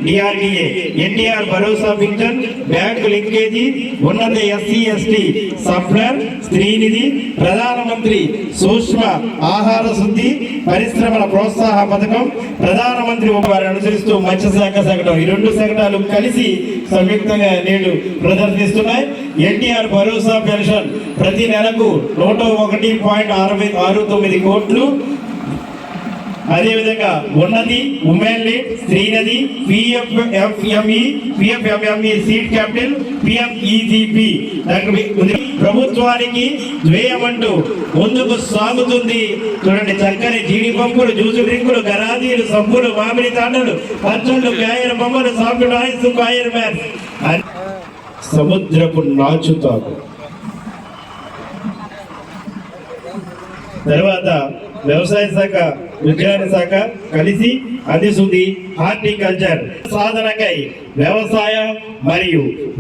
DRDA, NTR భరోసా pension, bank linkage, ఉన్నత SC ST సప్లర్, Stree Nidhi, ప్రధానమంత్రి సూక్ష్మ ఆహార శుద్ధి పరిశ్రమల ప్రోత్సాహ పథకం, ప్రధానమంత్రి వారిని అనుసరిస్తూ మత్స్యశాఖ శకటం, ఈ రెండు శకటాలు కలిసి సంయుక్తంగా నేడు ప్రదర్శిస్తున్నాయి. NTR భరోసా పెన్షన్ ప్రతి నెలకు 101.69 కోట్లు. అదేవిధంగా ఉన్నది, ఉమెన్ లీడ్, స్త్రీనది, పిఎఫ్ఎంఎంఈ సీడ్ క్యాపిటల్, పిఎంఈజీపీ ప్రభుత్వానికి ద్వేయమంటూ ముందుకు సాగుతుంది. చూడండి, చక్కని జీడిపప్పులు, జ్యూసు డ్రింకులు, గరాజీలు, సబ్బులు, మామిడి తాండలు, పచ్చళ్ళు, కాయర బొమ్మలు, సాఫ్ట్ టాయ్స్, కాయర్ మ్యాన్, సముద్రపు నాచుతాకు. తర్వాత వ్యవసాయ శాఖ, ఉద్యాన శాఖ కలిసి అందిస్తుంది హార్టికల్చర్ సాధనకై వ్యవసాయ మరియు